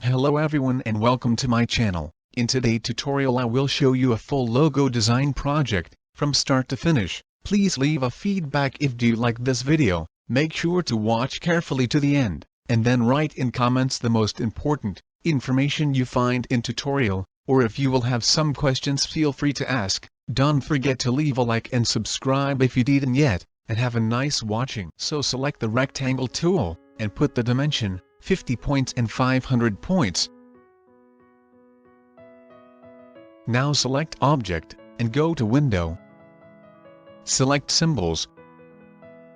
Hello everyone and welcome to my channel. In today's tutorial I will show you a full logo design project, from start to finish. Please leave a feedback if you like this video, make sure to watch carefully to the end, and then write in comments the most important information you find in tutorial, or if you will have some questions feel free to ask. Don't forget to leave a like and subscribe if you didn't yet, and have a nice watching. So select the rectangle tool, and put the dimension, 50 points and 500 points. Now select Object, and go to Window. Select Symbols,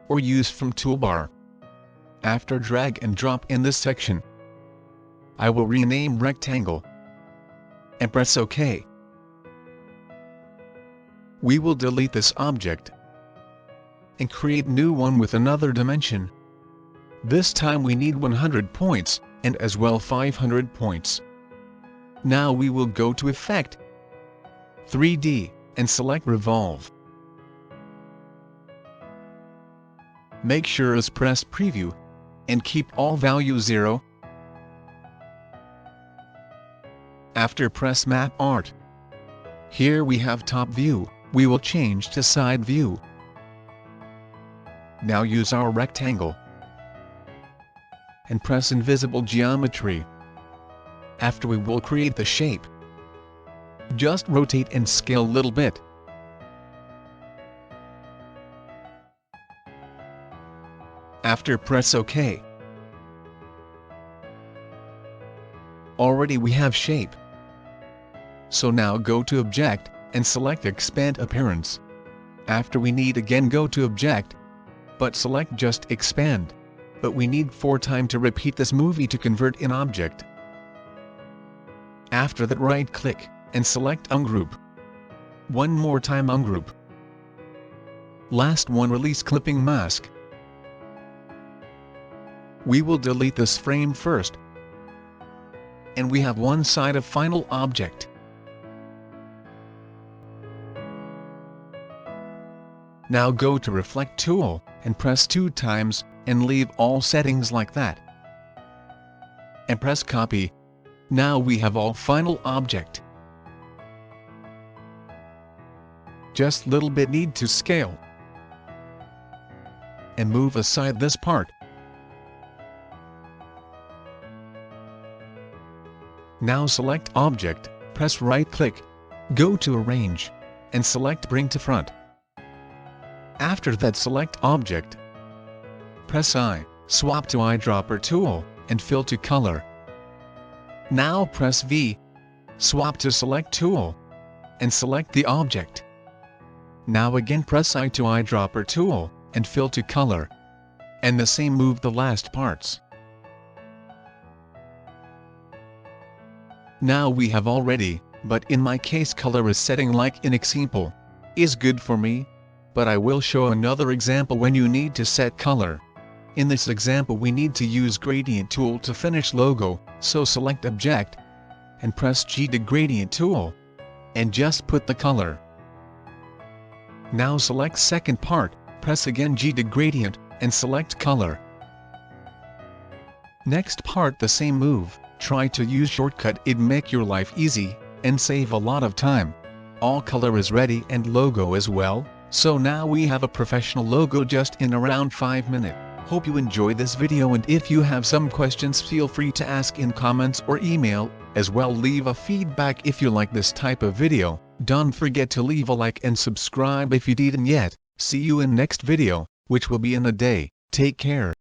or use from Toolbar. After drag and drop in this section, I will rename Rectangle, and press OK. We will delete this object, and create new one with another dimension. This time we need 100 points, and as well 500 points. Now we will go to Effect, 3D, and select Revolve. Make sure to press Preview, and keep all values 0. After press Map Art. Here we have top view, we will change to side view. Now use our rectangle, and press Invisible Geometry. After we will create the shape. Just rotate and scale a little bit. After press OK. Already we have shape. So now go to Object, and select Expand Appearance. After we need again go to Object, but select just Expand. But we need 4 times to repeat this movie to convert in object. After that right click, and select Ungroup. One more time Ungroup. Last one Release Clipping Mask. We will delete this frame first. And we have one side of final object. Now go to Reflect tool, and press 2 times, and leave all settings like that. And press Copy. Now we have all final object. Just little bit need to scale. And move aside this part. Now select Object, press right click, go to Arrange, and select Bring to Front. After that select Object. Press I, swap to eyedropper tool, and fill to color. Now press V, swap to select tool, and select the object. Now again press I to eyedropper tool, and fill to color. And the same move the last parts. Now we have already, but in my case color is setting like in example. Is good for me, but I will show another example when you need to set color. In this example we need to use gradient tool to finish logo, so select Object, and press G to gradient tool, and just put the color. Now select second part, press again G to gradient, and select color. Next part the same move, try to use shortcut, it make your life easy, and save a lot of time. All color is ready and logo as well, so now we have a professional logo just in around 5 minutes. Hope you enjoy this video, and if you have some questions feel free to ask in comments or email, as well leave a feedback if you like this type of video. Don't forget to leave a like and subscribe if you didn't yet. See you in next video, which will be in a day. Take care.